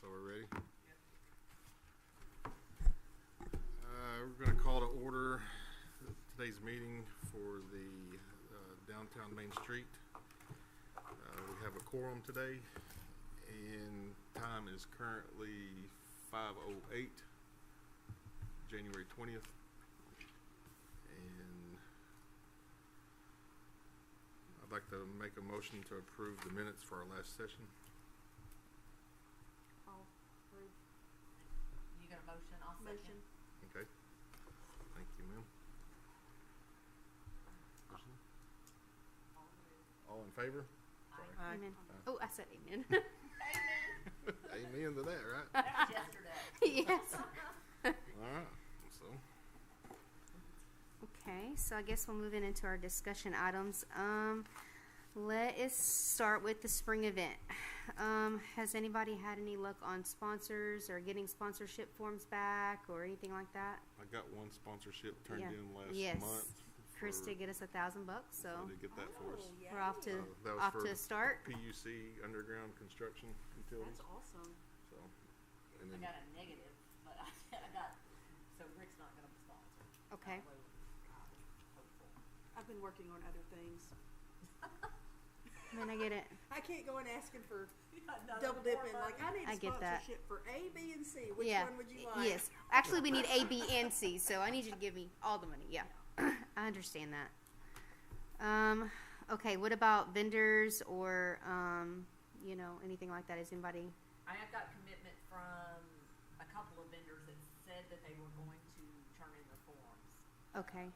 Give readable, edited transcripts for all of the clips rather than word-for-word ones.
So we're ready? We're going to call to order today's meeting for the downtown Main Street. We have a quorum today, and time is currently 5:08, January 20th. And I'd like to make a motion to approve the minutes for our last session. I'll approve. You got a motion? I'll second. Okay. Thank you, ma'am. All in favor? Sorry. Aye. Amen. Aye. Oh, I said amen. Amen. Amen to that, right? That was yesterday. Yes. All right. So, Okay, so I guess we'll move into our discussion items. Let us start with the spring event. Has anybody had any luck on sponsors or getting sponsorship forms back or anything like that? I got one sponsorship turned Yeah. in last Yes. month. Chris did get us $1,000, so I did get that for us. we're off to That was off for to a start. PUC underground construction utilities. That's awesome. So, and I then got a negative, but I got, so Rick's not gonna sponsor. Okay. That way I'm hopeful. I've been working on other things. I mean, I get it. I can't go in asking for Another double dipping. more Like, money. I need a I get that. sponsorship for A, B, and C. Which Yeah. one would you like? Yes. Actually, we need A, B, and C, so I need you to give me all the money. Yeah. I understand that. Okay, what about vendors or, anything like that? Is anybody? I have got commitment from a couple of vendors that said that they were going to turn in their forms. Okay.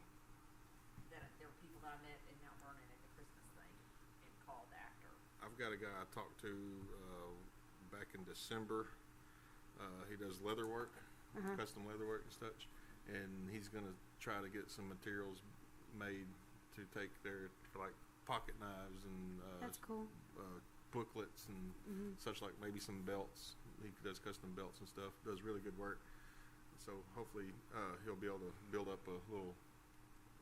That there were people that I met in Mount Vernon at the Christmas thing and called after. I've got a guy I talked to back in December. He does leather work, Uh-huh. custom leather work and such, and he's going to try to get some materials made to take there for like pocket knives and That's cool. booklets and Mhm. such, like maybe some belts. He does custom belts and stuff. Does really good work. So hopefully he'll be able to build up a little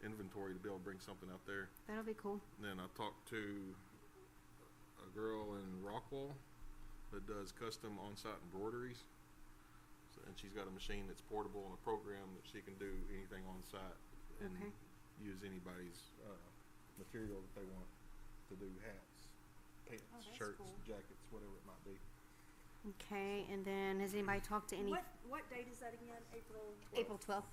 inventory to be able to bring something out there. That'll be cool. And then I talked to a girl in Rockwall that does custom on-site embroideries. So, and she's got a machine that's portable and a program that she can do anything on-site and Okay. use anybody's material that they want to do hats, pants, Oh, that's shirts, cool. jackets, whatever it might be. Okay, and then has anybody talked to any? What date is that again? April 12th? April 12th.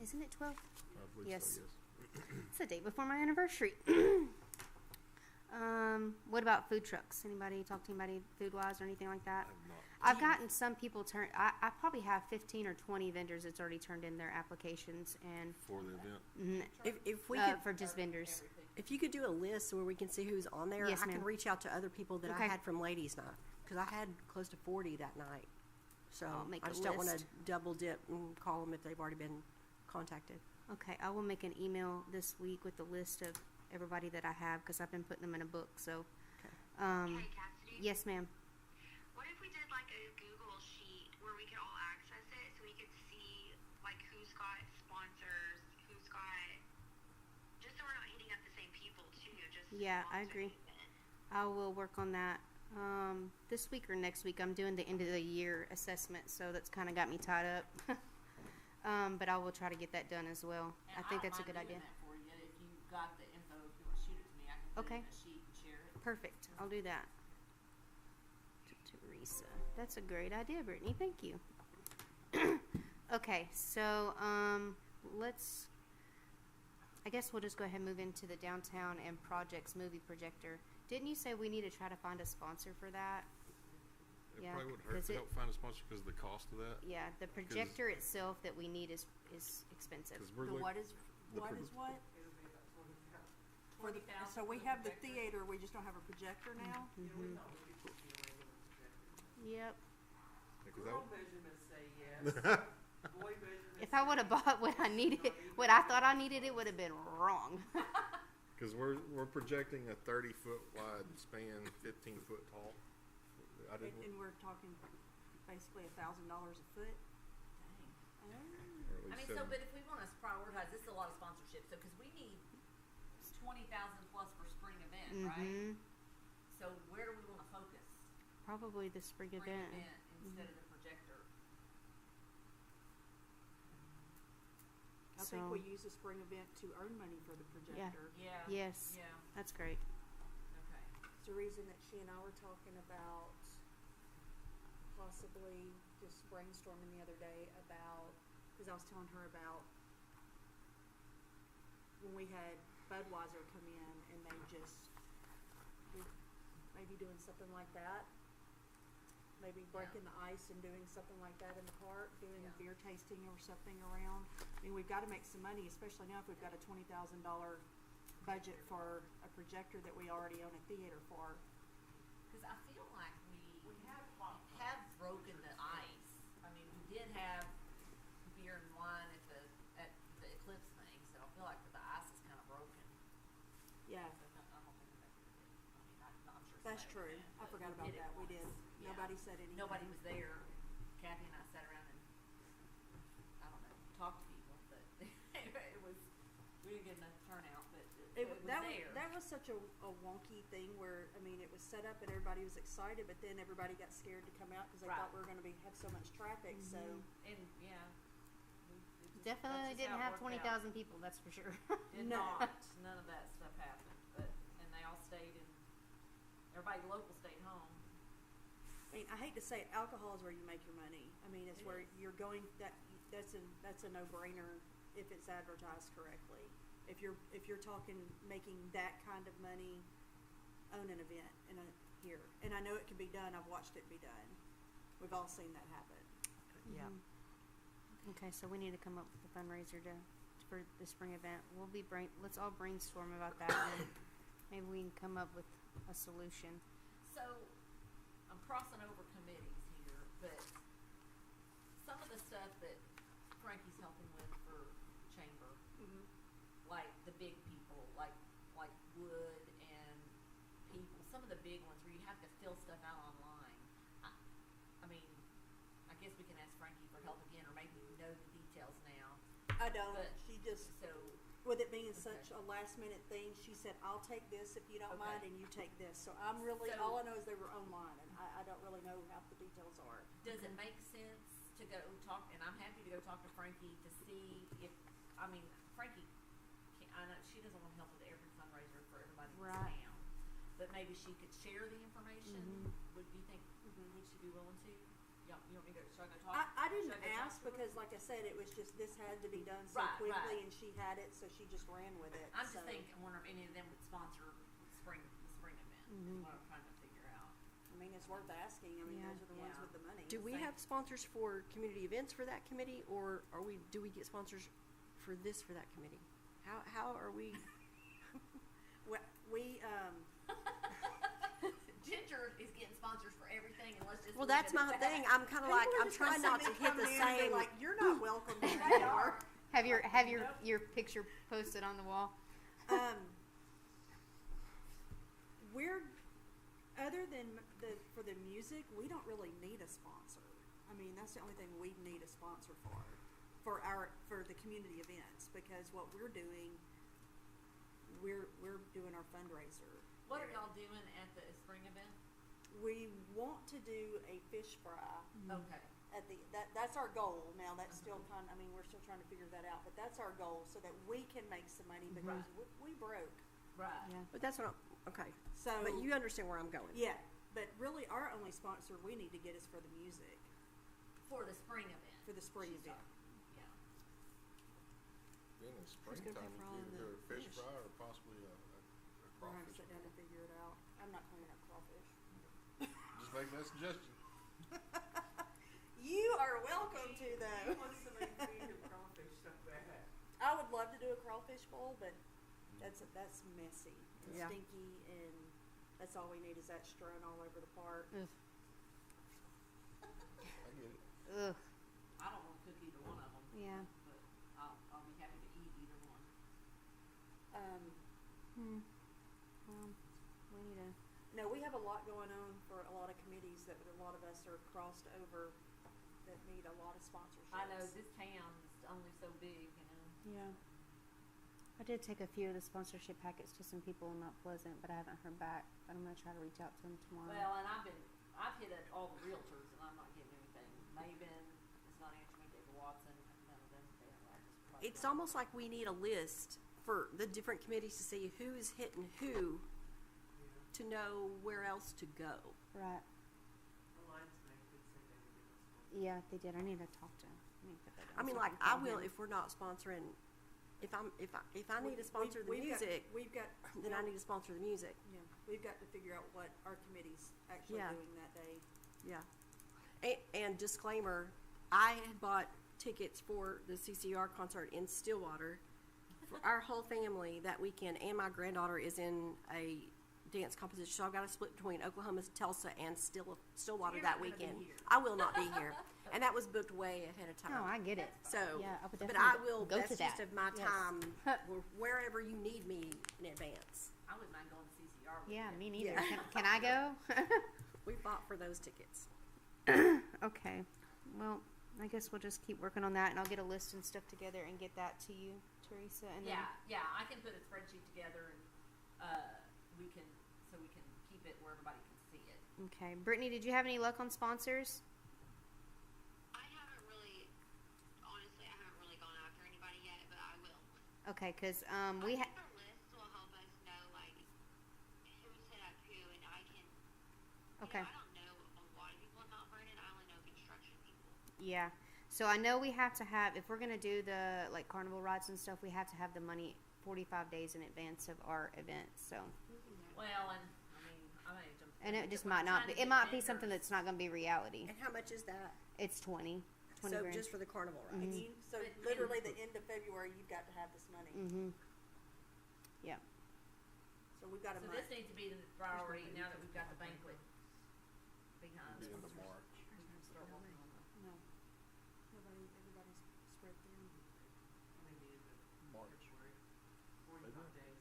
Isn't it 12th? I believe Yes. so, yes. It's the day before my anniversary. What about food trucks? Anybody talk to anybody food-wise or anything like I that? have not. I've gotten some people I probably have 15 or 20 vendors that's already turned in their applications and For the event. If we could, for just vendors. if you could do a list where we can see who's on there, Yes, I ma'am. can reach out to other people that Okay. I had from ladies' night because I had close to 40 that night. So I'll make I a just don't want list. to double dip and call them if they've already been contacted. Okay, I will make an email this week with the list of everybody that I have because I've been putting them in a book. So, Okay. Hey, Cassidy. yes, ma'am. What if we did like a Google sheet where we could all access it so we could see like who's got sponsors, who's got, just so we're not hitting up the same people too. Just Yeah, I sponsor agree. event. I will work on that this week or next week. I'm doing the end of the year assessment, so that's kind of got me tied up. But I will try to get that done as well. And I think don't that's a mind good idea. doing that for you. If you got the info, if you want to shoot it to me, I can put it Okay. in a sheet and share it. Perfect. I'll do that. To Teresa. That's a great idea, Brittany. Thank you. Okay, so I guess we'll just go ahead and move into the downtown and projects movie projector. Didn't you say we need to try to find a sponsor for that? It Yeah, probably would hurt does to it- help find a sponsor because of the cost of that. Yeah, the projector itself that we need is expensive. Because we're The look- what is the what pro- is what? For the, 20,000 so we for the have the projector. theater, we just don't have a projector now? Mm-hmm. Yep. Yeah, 'cause that- measurements say yes. Boy measurements. If I would have bought what I needed, what I thought I needed, it would have been wrong. Because we're projecting a 30-foot wide span, 15-foot tall. I And, didn't, and we're talking basically $1,000 a foot? Dang. or at I least mean, so, but if we want to prioritize, this is a lot of sponsorship, so, because we need 20,000 plus for spring event, right? Mm-hmm. So where do we want to focus? Probably the spring spring event. event instead of the projector. I think So- we use the spring event to earn money for the projector. Yeah. Yes, Yeah, that's great. okay. It's the reason that she and I were talking about possibly just brainstorming the other day about, because I was telling her about when we had Budweiser come in and they just maybe doing something like that. Maybe breaking the ice and doing something like that in the park, doing Yeah. beer tasting or something around. I mean, we've got to make some money, especially now if we've got a $20,000 budget for a projector that we already own a theater for. Cause I feel like we have broken the ice. I mean, we did have beer and wine at the Eclipse thing, so I feel like the ice is kinda broken. Yeah, So I don't think that we did. I mean, I'm sure. that's somebody true. did, I but forgot we about did it that. We once. did. Yeah. Nobody said anything. Nobody was there. Kathy and I sat around and, I don't know, talked to people, but it was, we didn't get enough turnout, but it was there. That was such a wonky thing where, I mean, it was set up and everybody was excited, but then everybody got scared to come out because they Right. thought we were going to have so much traffic. So And, yeah. Definitely that's just didn't how it have worked out. 20,000 people, that's for sure. Did No. not. None of that stuff happened. And they all stayed in. Everybody local stayed home. I mean, I hate to say it, alcohol is where you make your money. I mean, it's It where is. you're going. That's a no-brainer if it's advertised correctly. If you're talking making that kind of money, own an event here. And I know it can be done. I've watched it be done. We've all seen that happen. Yeah. Okay, so we need to come up with a fundraiser for the spring event. Let's all brainstorm about that, and maybe we can come up with a solution. So, I'm crossing over committees here, but some of the stuff that Frankie's helping with for chamber, Mm-hmm. like the big people, like Wood and people, some of the big ones where you have to fill stuff out online. I mean, I guess we can ask Frankie for help again, or maybe we know the details now. I don't. But- She just, So, with it being Okay. such a last-minute thing, she said, "I'll take this if you don't Okay. mind, and you take this." So I'm really So- all I know is they were online, and I don't really know how the details are. does it make sense to go talk, and I'm happy to go talk to Frankie to see if, I mean, Frankie, I know she doesn't want to help with every fundraiser for everybody in Right. town, but maybe she could share the information. Would you think, would she be willing to? You want me to go, should I go talk? I didn't should go talk ask to her? because, like I said, it was just this had to be done so Right, quickly, right. and she had it, so she just ran with it. I'm so. just thinking, I wonder if any of them would sponsor the spring event, is what I'm trying to figure out. I mean, it's worth asking. I mean, Yeah. those are the ones Yeah. with the money. Do we Same. have sponsors for community events for that committee, or do we get sponsors for that committee? How are we? We Ginger is getting sponsors for everything, and let's just. Well, leave that's it at my that. thing. I'm kind of like, I'm trying not to hit the same. Like, you're not welcome anymore. Have your picture posted on the wall? We're other than for the music, we don't really need a sponsor. I mean, that's the only thing we need a sponsor for the community events, because what we're doing, we're doing our fundraiser. What are y'all doing at the spring event? We want to do a fish fry. Okay. That's our goal. Now that's still I mean, we're still trying to figure that out, but that's our goal so that we can make some money because we broke. Right. Yeah. But that's what okay. So, But you understand where I'm going. yeah, but really our only sponsor we need to get is for the music, For the spring event. for the spring She's event. talking, Yeah. Then in Who's gonna springtime, pay for all you of could do the a fish fish? fry or possibly a We're gonna crawfish. sit down and figure it out. I'm not cleaning up crawfish. Just make that suggestion. You are welcome to though. He wants to make me do crawfish so bad. I would love to do a crawfish bowl, but that's messy and Yeah. stinky, and that's all we need is that strewn all over the park. I get it. Ugh. I don't want to cook either one of them. Yeah. But I'll be happy to eat either one. Well, we need to. No, we have a lot going on for a lot of committees that a lot of us are crossed over that need a lot of sponsorships. I know this town is only so big, you know. Yeah. I did take a few of the sponsorship packets to some people in Mount Pleasant, but I haven't heard back. But I'm gonna try to reach out to them tomorrow. Well, and I've hit up all the realtors and I'm not getting anything. Maven is not answering me, David Watson, none of them, they have, I just. It's almost like we need a list for the different committees to see who is hitting who to know where else to go. Right. Alliance Bank did say they would give us one. Yeah, they did. I need to talk to. I need to put that down I mean, so like, can I call will him. if we're not sponsoring, if I need to sponsor the We've got- music, We've got, then I need to sponsor the music. yeah, we've got to figure out what our committee's actually Yeah. doing that day. Yeah. And disclaimer, I had bought tickets for the CCR concert in Stillwater for our whole family that weekend, and my granddaughter is in a dance competition, so I've got to split between Oklahoma, Tulsa, and Stillwater You're that not gonna be weekend. here. I will not be here, and that was booked way ahead of time. No, I get it. So, Yeah, I would but definitely I will. go That's to just that. of my Yes. time, wherever you need me in advance. I wouldn't mind going to CCR with Yeah, you. me neither. Yeah. Can I go? We fought for those tickets. Okay. Well, I guess we'll just keep working on that, and I'll get a list and stuff together and get that to you, Teresa. And Yeah, I can put a spreadsheet together and, we can keep it where everybody can see it. then. Okay. Brittany, did you have any luck on sponsors? I haven't really, honestly, I haven't really gone after anybody yet, but I will. Okay, because I we think the list will help us know, like, who's hit up who, and I can, Okay. I don't know a lot of people in Mount Vernon, I only know construction people. Yeah. So I know we have to have, if we're gonna do the like carnival rides and stuff, we have to have the money 45 days in advance of our event. So, Well, and, I mean, I may jump. and it just we're might not trying be. to It get might be something vendors. that's not gonna be reality. And how much is that? It's 20 So grand. just for the carnival rides. Mhm. So But- literally the end of February, you've got to have this money. Mm-hmm. Yeah. So we've got a So month. this needs to be the priority now that we've got the banquet behind. Be in the March. We can start working on the. No. Everybody's spread thin. I mean, the end of March. February, 45 days.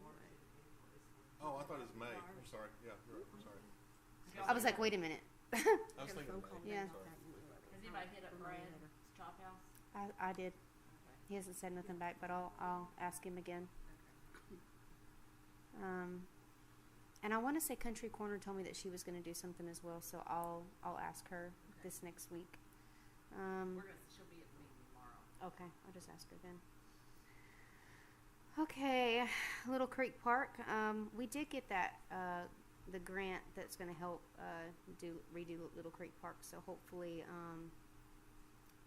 March is the end of this one. Oh, I thought it was May. I'm sorry. Yeah, you're right. I'm sorry. I was like, wait a minute. I was Got a thinking phone May. call Yeah. about Sorry. that. Has anybody hit up Brad's chop house? I did. Okay. He hasn't said nothing back, but I'll ask him again. And I want to say Country Corner told me that she was going to do something as well, so I'll ask her this next week. She'll be at the meeting tomorrow. Okay, I'll just ask her then. Okay, Little Creek Park. We did get that the grant that's going to help redo Little Creek Park. So hopefully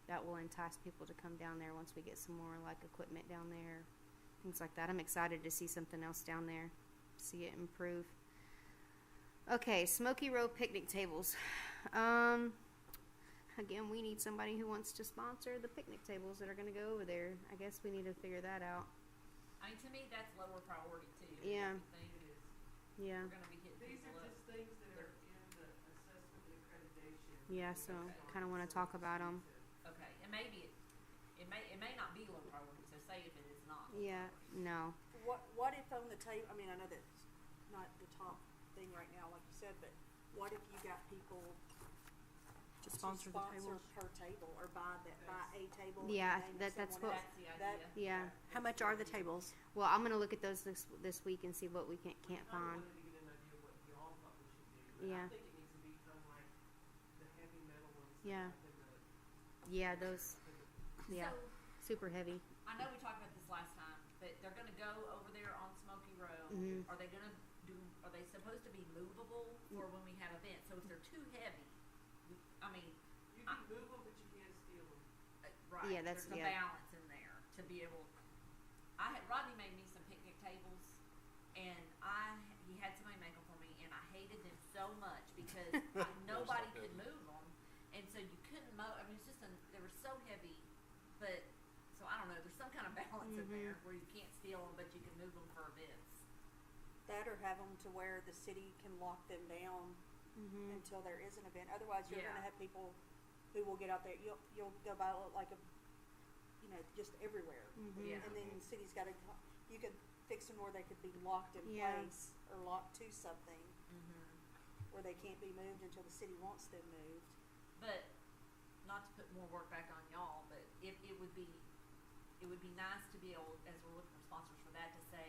that will entice people to come down there once we get some more like equipment down there, things like that. I'm excited to see something else down there, see it improve. Okay, Smoky Row picnic tables. Again, we need somebody who wants to sponsor the picnic tables that are going to go over there. I guess we need to figure that out. I mean, to me, that's lower priority too. Yeah. Everything is, Yeah. we're gonna be hitting These people are up. just things that are in the assessment and accreditation. Yeah, so kind of want to talk about them. Okay, and maybe it may not be low priority, so say if it is not. low Yeah, priority. no. What if on the table, I mean, I know that's not the top thing right now, like you said, but what if you got people To sponsor the tables. per table or buy a table? Yeah, and name of that's someone what- That's the else? That- idea. Yeah. How much are the tables? Well, I'm gonna look at those this week and see what we can't I find. wanted to get an idea of what y'all thought we should do. But Yeah. I think it needs to be from like the heavy metal ones. Yeah. Yeah, those. Yeah, So, super heavy. I know we talked about this last time, but they're gonna go over there on Smoky Row. Mhm. Are they supposed to be movable for when we have events? So if they're too heavy, I mean, You can move them, but you can't steal them. right, Yeah, that's- there's a yeah. balance in there to be able. Rodney made me some picnic tables, and he had somebody make them for me, and I hated them so much because nobody so could heavy. move them, and so you couldn't mow. I mean, it's just they were so heavy, but so I don't know. There's some kind of balance in there where you can't steal them, but you can move them for events. That or have them to where the city can lock them down Mm-hmm. until there is an event. Otherwise, you're Yeah. gonna have people who will get out there. You'll go by like just everywhere. Mm-hmm. Yeah. And then the city's got to. You could fix them where they could be locked in Yeah. place or locked to something Mm-hmm. where they can't be moved until the city wants them moved. But not to put more work back on y'all, but it would be nice to be able, as we're looking for sponsors for that, to say,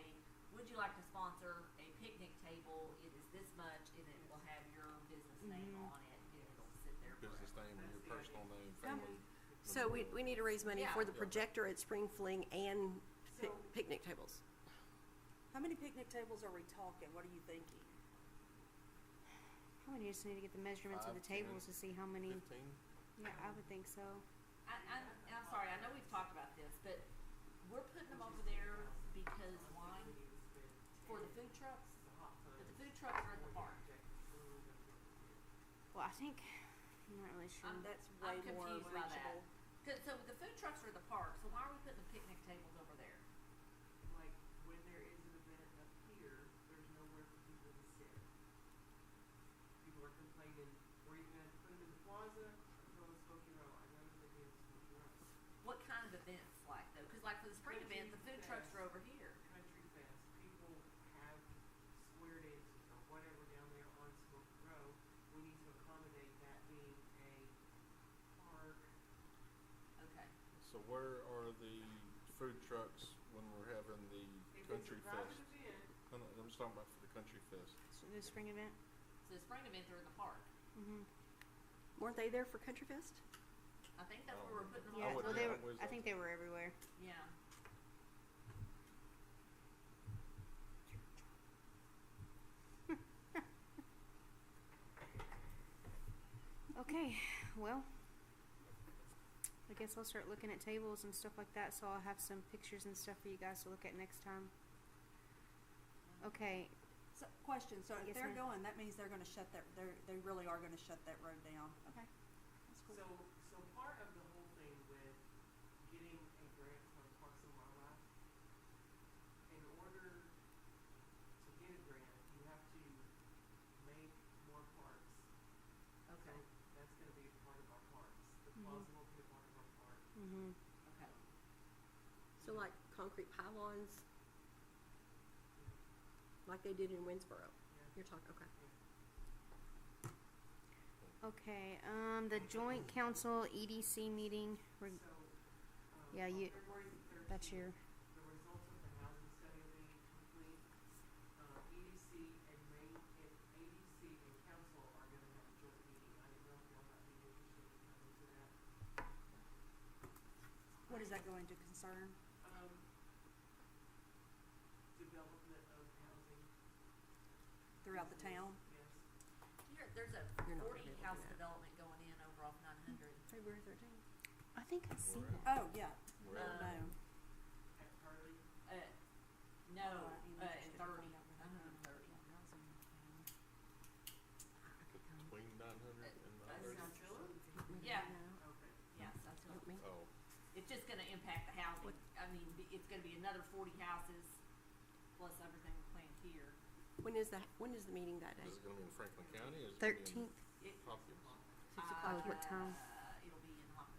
would you like to sponsor a picnic table? It is this much, and it will have your business name on it, and it'll sit there Business forever. name, your personal name, Yeah. family. So we need to raise money for Yeah. the projector at Spring Fling and So- picnic tables. How many picnic tables are we talking? What are you thinking? Probably just need to get the measurements of the 5, 10, tables to see how many. 15. Yeah, I would think so. I'm sorry, I know we've talked about this, but we're putting them over there because why? For the food trucks? But the food trucks are at the park. Well, I think I'm not really sure. That's I'm way more confused by that. reachable. So the food trucks are at the park, so why are we putting the picnic tables over there? Like, when there is an event up here, there's nowhere for people to sit. People are complaining, where are you gonna put them in the plaza or go to Smoky Row? I'd rather they be in Smoky Row. What kind of events like though? Cause like for the spring event, the food trucks are over here. Country Fest, people have square dances or whatever down there on Smoky Row. We need to accommodate that being a park. Okay. So where are the food trucks when we're having the If country it's a private fest? event, No, no, I'm just talking about for the country fest. So the spring event. So the spring event, they're in the park. Mm-hmm. Weren't they there for Country Fest? I think that's where we're putting them Yeah, over. well, they were. always I think they were everywhere. Yeah. Okay, well, I guess I'll start looking at tables and stuff like that, so I'll have some pictures and stuff for you guys to look at next time. Okay, So, question, so if Yes, they're ma'am. going, that means they're gonna shut that, they really are gonna shut that road down. Okay, that's cool. so part of the whole thing with getting a grant from Parks and Wildlife, in order to get a grant, you have to make more parks. Okay. So that's gonna be a part of our parks. The Mhm. plaza will be a part of our park. mm-hmm. Okay. So like concrete pylons, like they did in Winsboro. Yeah. You're talking, okay. Okay, the joint council EDC meeting, So, yeah, on you- February the 13th, that's your, the results of the housing study will be complete. EDC and ADC and council are gonna have a joint meeting. I didn't know if y'all might be interested in coming to that. What is that going to concern? Development of housing. Throughout the town? Yes. There's a You're not 40 gonna be able to house do that. development going in over off 900. February 13th. I think I've seen Where it. Oh, yeah, Where at? no. At Carly. No, Oh, you in interested in 30. finding out where that 930. Between 900 and That's 930? not Chiller? Yeah. Okay. Yes, that's what. Help me. Oh, It's just gonna impact the housing. What? I mean, it's gonna be another 40 houses plus everything planned here. When is the meeting that day? is it gonna be in Franklin County or is it gonna be in 13th. Hopkins? 6 o'clock. Oh, what time? It'll be in Hopkins.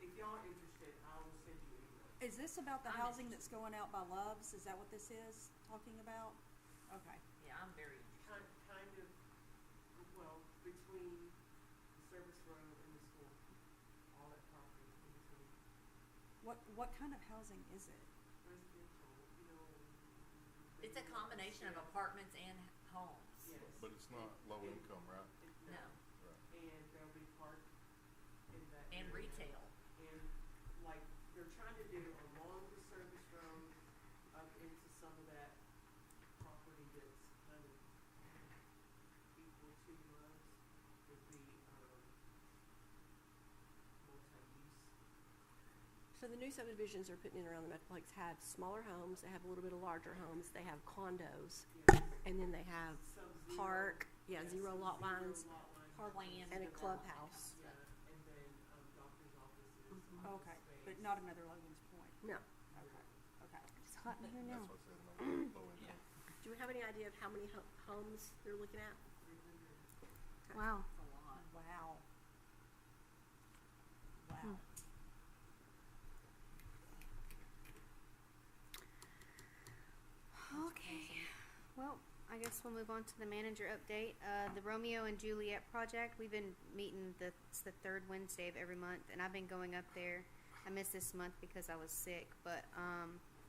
If y'all are interested, I will send you an email. Is this about the I'm housing that's going out by Love's? Is that what this is talking about? Okay. Yeah, I'm very interested. Kind of, well, between the service road and the school, all that property in between. What kind of housing is it? Residential, you know. It's a combination of apartments and homes. Yes. But it's not low income, right? No. Right. And there'll be park in that And area. retail. And like, they're trying to do along the service road up into some of that property that's kind of equal to Love's would be, multi-use. So the new subdivisions they're putting in around the Metroplex have smaller homes, they have a little bit of larger homes, they have condos, Yes. and then they have Sub-zero. park, yeah, Yes, zero lot zero lines, lot lines. Planned and a development. clubhouse. Yeah, and then, doctor's offices. Okay, office but space. not another Logan's Point. No. Okay, okay. It's hot in here now. That's what I said, no, low income. Do we have any idea of how many homes they're looking at? 300. Wow. It's a lot. Wow. Wow. Hmm. Okay. Well, I guess we'll move on to the manager update. The Romeo and Juliet project, we've been meeting it's the third Wednesday of every month, and I've been going up there. I missed this month because I was sick, but,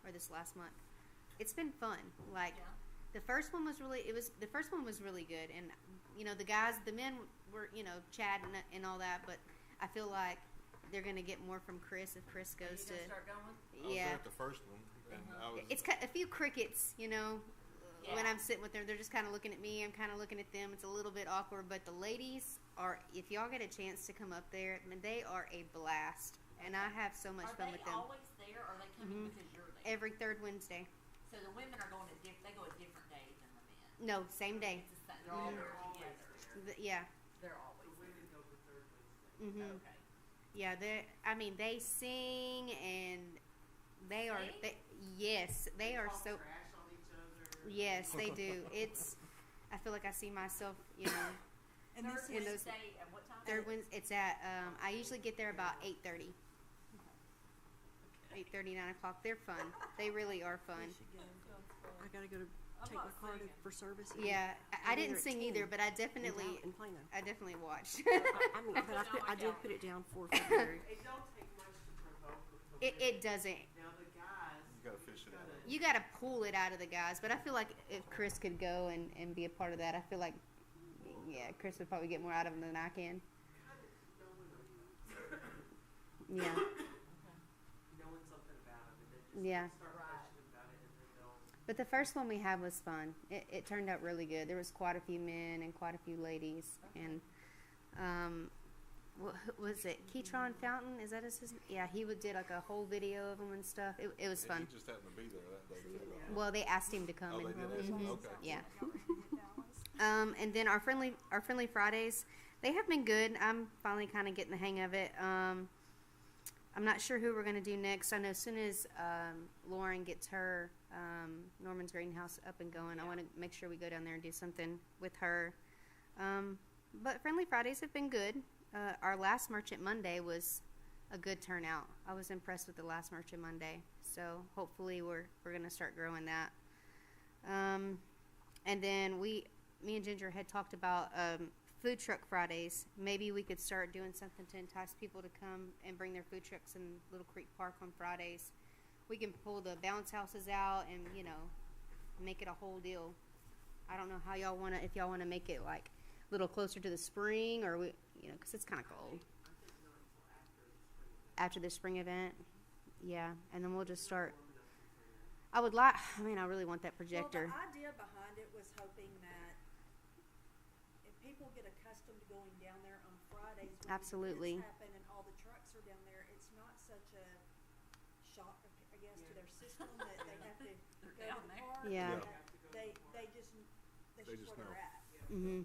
or this last month. It's been fun. Like, Yeah. The first one was really good, and you know the men were chatting and all that, but I feel like they're gonna get more from Chris if Chris Are you goes to gonna start going? I was there at the first one, and I was. It's a few crickets, when Yeah. I'm sitting with them. They're just kind of looking at me. I'm kind of looking at them. It's a little bit awkward, but the ladies are. If y'all get a chance to come up there, I mean, they are a blast, and I have so much Are fun they with them. always there, or are they coming Mhm. because you're there? Every third Wednesday. So the women are going they go a different day than the men. No, same day. It's the same. They're all Mhm. there always together. there. Yeah. They're The always there. women go the third Wednesday. Mhm. Okay. Yeah. They sing and they are. Sing? Yes, they are talk so. trash on each other. Yes, they do. I feel like I see myself. And Third this in is, those- Wednesday at what time? Third Wednesday. It's at. I usually get there about 8:30. 8:30, 9 o'clock. They're fun. They really are we fun. should go. I gotta go to I'm take my not car singing. for service. Yeah, I I'll be didn't there at sing 10 either, but I in definitely, Plano. watched. I mean, but I did put it down for February. It don't take much to provoke the It women. doesn't. Now the guys. You gotta fish it out. You got to pull it out of the guys, but I feel like if Chris could go and be a part of that, I feel like, yeah, Chris would probably get more out of him than I can. Yeah, Knowing something about them, and then just Yeah. start Right. questioning about it, and then they'll. but the first one we had was fun. It turned out really good. There was quite a few men and quite a few ladies, and what was it? Keytron Fountain? Is that his? Yeah, he did like a whole video of them and stuff. It was And fun. he just happened to be there that day too. Well, they asked him to come. Oh, and, they did ask him? Mhm. Okay. Yeah. Dallas. And then our friendly Fridays, they have been good. I'm finally kind of getting the hang of it. I'm not sure who we're gonna do next. I know as soon as Lauren gets her Norman's Greenhouse up and going, I want to make sure we go down there and do something with her. But friendly Fridays have been good. Our last Merchant Monday was a good turnout. I was impressed with the last Merchant Monday. So hopefully we're gonna start growing that. And then me and Ginger had talked about food truck Fridays. Maybe we could start doing something to entice people to come and bring their food trucks in Little Creek Park on Fridays. We can pull the bounce houses out and make it a whole deal. I don't know how y'all wanna, if y'all wanna make it like a little closer to the spring, or because it's kind of cold. I think not until After after the spring. the spring event, yeah, and then we'll just start. Warm enough to bring it. I really want that projector. Well, the idea behind it was hoping that if people get accustomed to going down there on Fridays when Absolutely. the events happen and all the trucks are down there, it's not such a shock, I guess, to their system that they have to go to down the there. park. Yeah. Yeah. that They just that's They just just where know. they're at. Mhm.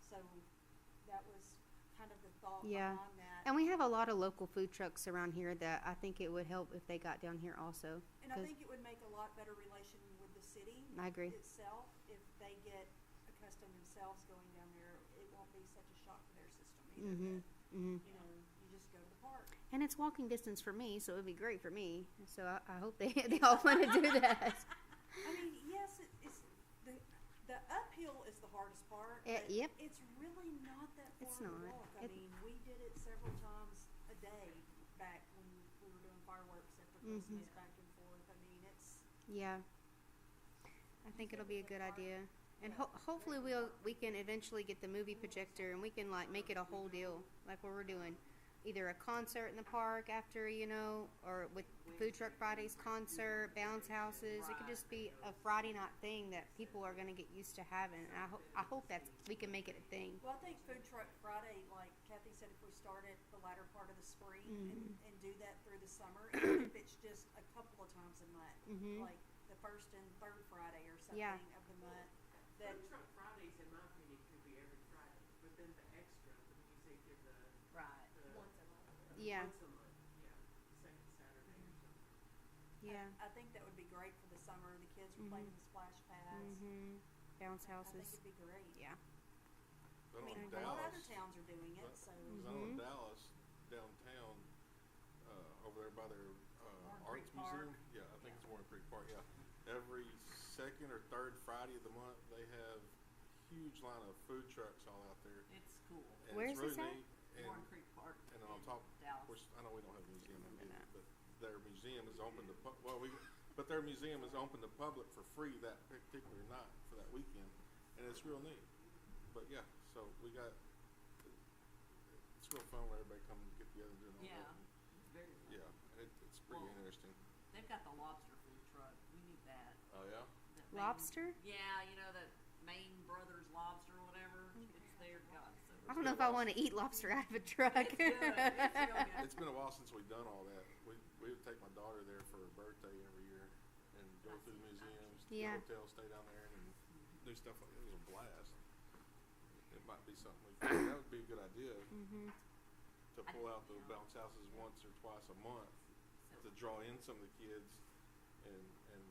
So that was kind of the thought Yeah. behind that. And we have a lot of local food trucks around here that I think it would help if they got down here also. And I 'cause- think it would make a lot better relation with the city I agree. itself. If they get accustomed themselves going down there, it won't be such a shock to their system either. Mhm. Mhm. You just go to the park. And it's walking distance for me, so it would be great for me. So I hope they they all want to do that. I mean, yes, it's the uphill is the hardest part. But Yep. It's really not that far It's to not. walk. I It- mean, we did it several times a day back when we were doing fireworks after Mhm. Christmas back and forth. I mean, it's Yeah. I think it'll be a good idea. And hopefully we can eventually get the movie projector and we can like make it a whole deal, like what we're doing. Either a concert in the park after, or with Food Truck Fridays concert, bounce houses. It could just be a Friday night thing that people are going to get used to having. And I hope we can make it a thing. well, I think Food Truck Friday, like Kathy said, if we start at the latter part of the spring and do that through the summer, even if it's just a couple of times a month, Mhm. like the first and third Friday or something Yeah. of the month, that Food truck Fridays, in my opinion, could be every Friday, but then the extra, the music and Right. the Yeah. once a month, yeah, second Saturday or something. Yeah. I think that would be great for the summer. The kids were playing in the splash pads. Mhm. Bounce I think houses. it'd be great. Yeah. But I mean, on a lot of other Dallas, towns are doing it, so I know in Dallas, downtown, over there by their Warren arts Creek Park. museum. Yeah, I think it's Warren Creek Park. Yeah, every second or third Friday of the month, they have huge line of food trucks all out there. It's cool. And Where it's is this really at? neat. And, Warren Creek Park. and on in top, Dallas. of course, I know we don't have a museum, Remember that. but their museum is open to well, But their museum is open to public for free that particular night for that weekend, and it's real neat. But yeah, so we got, it's real fun when everybody come get together and do all Yeah. that. It's very fun. Yeah, it's pretty Well, interesting. They've got the lobster food truck. We need that. Oh yeah? That Maine- Lobster? Yeah, you know, that Maine Brothers lobster or whatever. It's there, God. So I don't know if I want to eat lobster out of a truck. It's good. It's real good. It's been a while since we've done all that. We would take my daughter there for her birthday every year and go through the museums, Yeah. the hotel, stay down there and do stuff like that. It was a blast. It might be something that would be a good idea Mhm. to pull out the bounce houses once or twice a month to draw in some of the kids and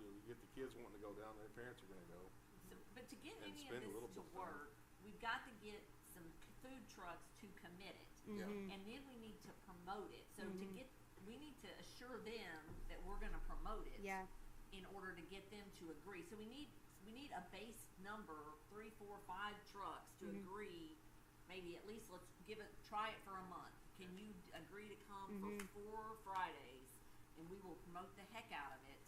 you get the kids wanting to go down there, parents are gonna go. So, but to get And any spend a of little this to bit of time. work, we've got to get some food trucks to commit it. Yeah. Mhm. And then we need to promote it. So Mhm. we need to assure them that we're going to promote it. Yeah. In order to get them to agree. So we need a base number, 3, 4, 5 trucks to Mhm. agree. Maybe at least let's try it for a month. Can you agree to come Mhm. for 4 Fridays, and we will promote the heck out of it,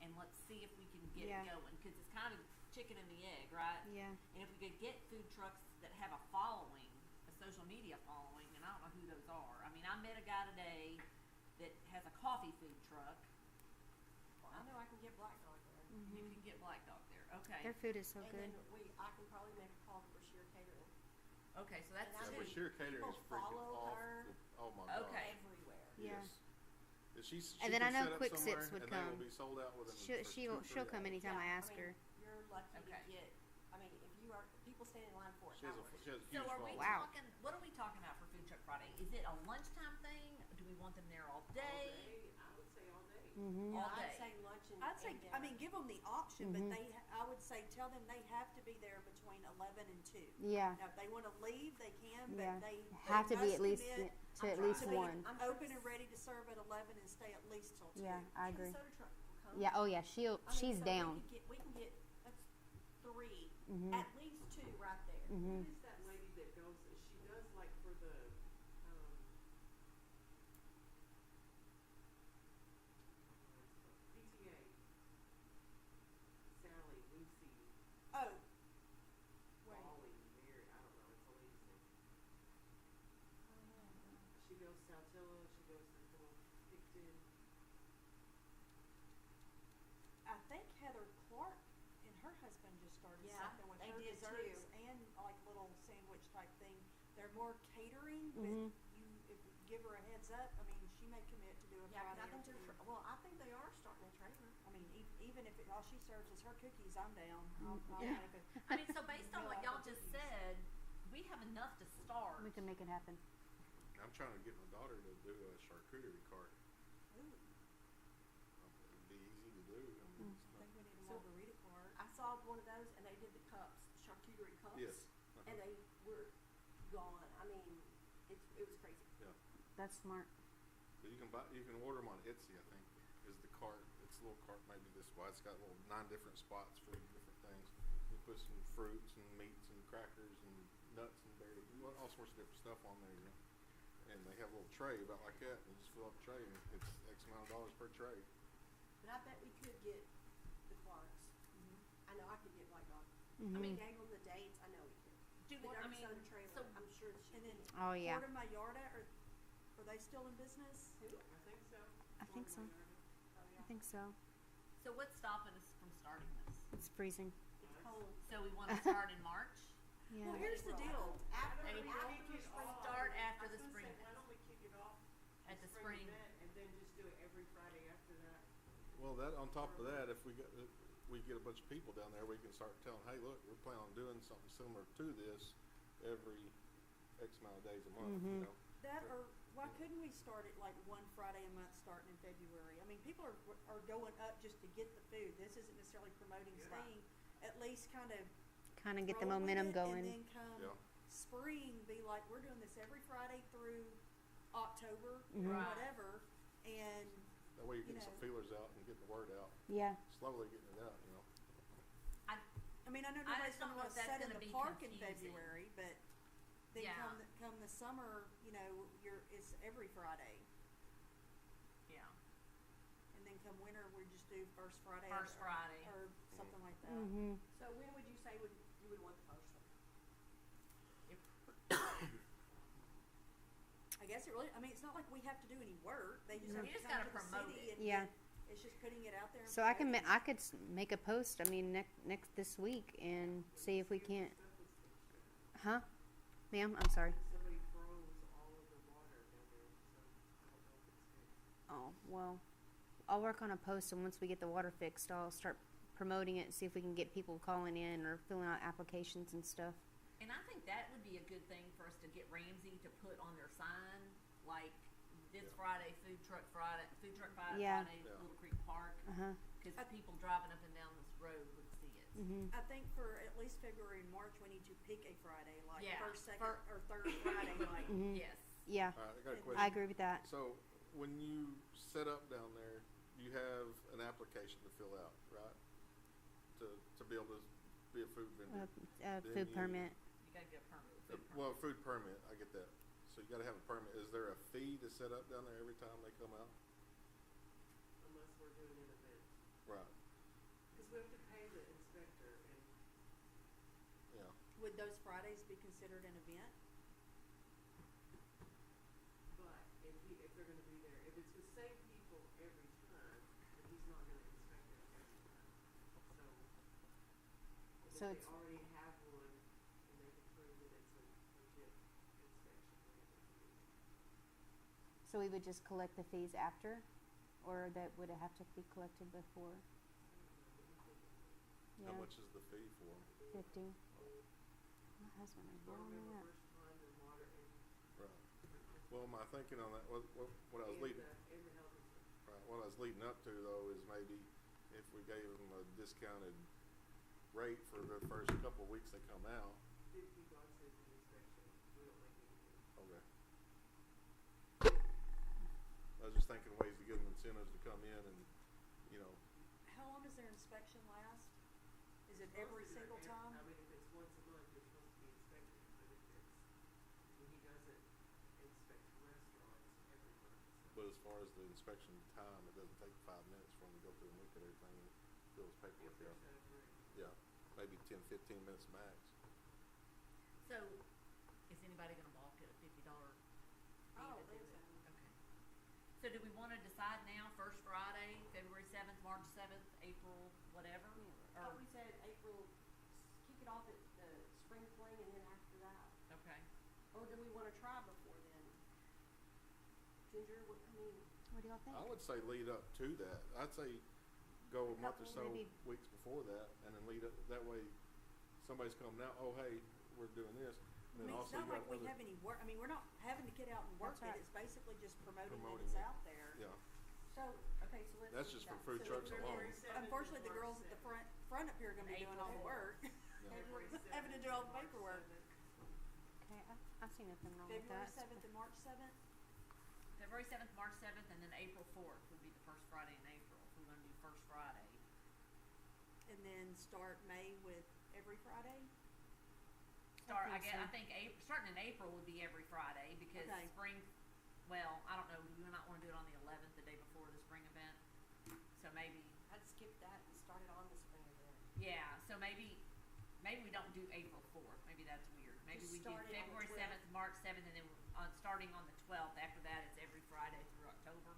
and let's see if we can get Yeah. it going. Because it's kind of chicken and the egg, right? Yeah. And if we could get food trucks that have a following, a social media following, and I don't know who those are. I mean, I met a guy today that has a coffee food truck. I know I can get Black Dog there. You can get Black Dog there. Okay. Their food is so And good. then I can probably make a call to Brashear Catering. Okay, so that's And I Yeah, mean, but two. sheer catering is people freaking follow off. her. Oh my god. Okay. Everywhere. Yeah. Yes. If she And then can I know set up Quick somewhere Sips would and they will come. be sold out within She'll for she'll 2-3 she'll come hours. anytime I ask mean, her. You're lucky Okay. to get, I mean, if you are, people stand in line for She has hours. a huge So are we following. Wow. talking, what are we talking about for Food Truck Friday? Is it a lunchtime thing? Do we want them there all day? I would say all day. Mhm. All I'd day. say lunch and I'd say, and I dinner. mean, give them the option, Mhm. but I would say, tell them they have to be there between 11 and 2. Yeah. Now, if they want to leave, they can, but Yeah. they Have to be must at least commit to at I'm least to be one. I'm sure open the and ready to serve at 11 and stay at least till 2. Yeah, I And the agree. soda truck will come. Yeah. Oh yeah. I mean, She's so down. We can get, that's 3, Mhm. at least 2 right there. Who Mhm. is that lady that goes? She does like for the PTA. Sally, Lucy, Oh, wait. Molly, Mary. I don't know. It's a lady's name. She goes Saltillo. She goes to Picton. I think Heather Clark and her husband just started Yeah, something with they her did desserts too. and like little sandwich type thing. They're more catering, Mhm. but if you give her a heads up, I mean, she may commit to do a Yeah, 'cause Friday I or think two. well, I think they are starting a trailer. I mean, even if all she serves is her cookies, I'm down. I'll Yeah. make a. I mean, so based on what Bill y'all out the just cookies. said, we have enough to start. We can make it happen. I'm trying to get my daughter to do a charcuterie cart. Ooh, It'd be easy to do. I mean, it's I not, think we need a So- margarita cart. I saw one of those and they did the cups, charcuterie cups. yes. And they were gone. I mean, it was crazy. That's smart. But you can order them on Etsy, I think, is the cart. It's a little cart maybe this wide. It's got little 9 different spots for different things. You put some fruits and meats and crackers and nuts and berries, all sorts of different stuff on there, you know. And they have a little tray about like that, and you just fill up the tray and it's X amount of dollars per tray. But I bet we could get the Clarks. I know I could get Black Dog. Mhm. I mean, gave them the dates. I know we could. Do The we, I Dirty mean, Soda trailer. so I'm sure that she And then can. Oh yeah. Porta Mayarda, are they still in business? Who? I think so. I think so. Oh, I think so. so what's stopping us from starting this? It's freezing. It's cold. So we want to start in March? Yeah. Well, here's the deal. After, April. after the spring. Start after I was the gonna spring say, why don't we kick it off at the spring. event and then just do it every Friday after that? Well, that on top of that, if we get a bunch of people down there, we can start telling, hey, look, we're planning on doing something similar to this every X amount of days a month. You Mhm. know, That or why couldn't we start it like one Friday a month starting in February? I mean, people are going up just to get the food. This isn't necessarily promoting staying. At least kind of Kind of get the roll with momentum it, going. And then come Yeah. spring, be like, we're doing this every Friday through October Mhm. or Right. whatever, and that way you're You getting some know. feelers out and getting the word out, Yeah. slowly getting it out. You know. I mean, I know I nobody's just don't gonna know want if to that's set in gonna the be park in confusing. February, but then Yeah. come the summer, you know, it's every Friday, Yeah. and then come winter, we just do first Friday. First Friday. Or something like that. Mm-hmm. So when would you say you would want the first one? I guess it really, I mean, it's not like we have to do any work, they just No. have You to just come gotta to the promote city it. and Yeah. it's just putting it out there. and So I can promoting I could make a post. I mean, next this week and see if we can't. Huh, ma'am? I'm sorry. Somebody froze all of the water down there, so I don't know if it's fixed. Oh well, I'll work on a post, and once we get the water fixed, I'll start promoting it and see if we can get people calling in or filling out applications and stuff. And I think that would be a good thing for us to get Ramsey to put on their sign, like this Friday, Food Truck Friday, Yeah. Friday, Yeah. Little Creek Park, Uh huh. because people driving up and down this road would see it. Mhm. I think for at least February and March, we need to pick a Friday, like Yeah. first, second, or third Friday, like. Mhm. Yes. Yeah, Alright, I got a I question. I agree with that. So, when you set up down there, you have an application to fill out, right? To be able to be a food vendor. Then Food you- permit. You gotta get a permit. Food permit. Well, food permit, I get that. So you gotta have a permit. Is there a fee to set up down there every time they come out? Unless we're doing an event. Right, Because we have to pay the inspector and yeah. Would those Fridays be considered an event? but if they're gonna be there, if it's the same people every time, then he's not gonna inspect it every time. So If it's- they already have one and they can prove that it's a legit inspection, then it would be. So we would just collect the fees after, or that would it have to be collected before? How Yeah, much is the fee for 'em? 50. My husband is But wrong on remember that. first time and water and. Right. Well, my thinking on that, what I was and leading, and the health inspector. right, what I was leading up to though is maybe if we gave them a discounted rate for the first couple of weeks they come out. $50 is an inspection, we don't make anything. Okay. I was just thinking ways to give them incentives to come in and, you know, How long does their inspection last? Is it Supposed every to be single like time? I mean, if it's once a month, you're supposed to be inspected, but if it's, when he doesn't inspect restaurants every month, so. but as far as the inspection time, it doesn't take 5 minutes for them to go through and look at everything and fill his paperwork If they're out. set up right. Yeah, maybe 10-15 minutes max. So, is anybody gonna balk at a $50 fee I don't to do think it? so. Okay. So do we wanna decide now, first Friday, February 7th, March 7th, April, whatever? I thought Or, we said April, kick it off at the spring fling and then after that. okay. Or do we wanna try before then? Ginger, what, I mean, What do y'all think? I would say lead up to that. I'd say go a month or so, Couple, maybe. weeks before that, and then lead up, that way somebody's coming out, oh, hey, we're doing this. I And then mean, it's also not you got like we other, have any work, I mean, we're not having to get out and work That's it, right. it's basically just promoting that Promoting it's it. out there. yeah, so, okay, so let's. that's do just for that. food So trucks alone. February 7th and Unfortunately, the March girls at the 7th. front up here are gonna be doing all the April. work. Yeah. February 7th Having to do all the and March paperwork. 7th. Okay, I see nothing wrong with February that. seventh and March seventh, February 7th, March 7th, and then April 4th would be the first Friday in April, if we're gonna do first Friday. and then start May with every Friday. I think so. think starting in April would be every Friday, because Okay. spring, well, I don't know, you might wanna do it on the 11th, the day before the spring event. So maybe, I'd skip that and start it on the spring event. yeah, so maybe we don't do April 4th, maybe that's weird. Maybe Just we do start it on the February 12th. 7th, March 7th, and then starting on the 12th, after that it's every Friday through October.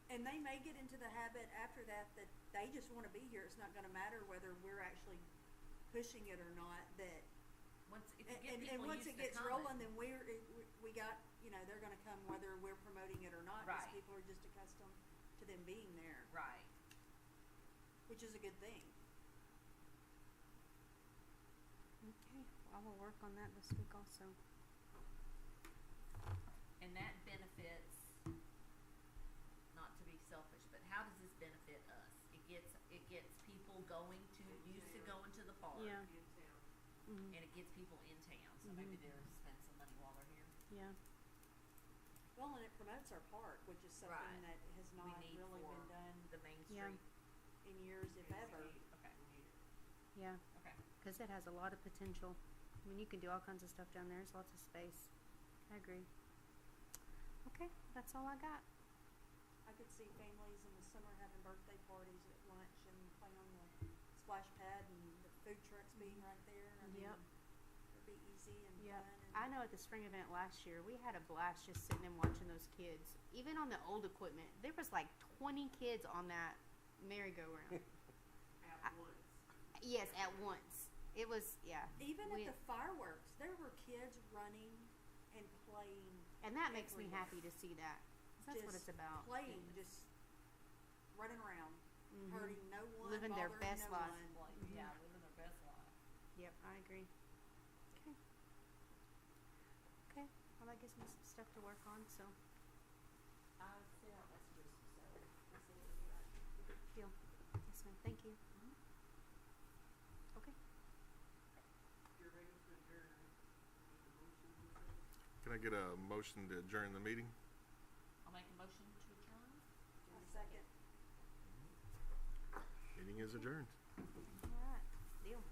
And they may get into the habit after that they just wanna be here, it's not gonna matter whether we're actually pushing it or not, that, Once, if you get and people once used it to gets coming. rolling, then we got, you know, they're gonna come whether we're promoting it or not, cause Right. people are just accustomed to them being there, Right. which is a good thing. Okay, I will work on that this week also. And that benefits, not to be selfish, but how does this benefit us? It gets people going to, used to going to the park. Yeah. In town. Mhm. And it gets people in town, so maybe they'll spend some money while they're here. Yeah. Well, and it promotes our park, which is something Right. that has We not need really for been done the Main Yeah. Street. in years, if ever. Okay, Yeah. okay. Because it has a lot of potential. I mean, you can do all kinds of stuff down there. There's lots of space. I agree. Okay, that's all I got. I could see families in the summer having birthday parties at lunch and playing on the splash pad and the food trucks being right there. I mean, Yep. it'd be easy and Yep. fun. And I know at the spring event last year, we had a blast just sitting and watching those kids. Even on the old equipment, there was like 20 kids on that merry-go-round. At once. Yes, at once. It was, yeah. even we- at the fireworks, there were kids running and playing, And that makes me everywhere. happy to see that. That's what it's Just about. playing, just running around, Mhm. hurting no one, Living their bothering best no life. one. Like, yeah, living their best life. Yep, I agree. Okay. Okay, well, that gives me some stuff to work on, so, I sent out messages, so we'll see what we got. deal. Yes, ma'am, thank you. Okay. You're ready to adjourn. Need a motion to say? Can I get a motion to adjourn the meeting? I'll make a motion to adjourn. A second. Meeting is adjourned. All right, deal.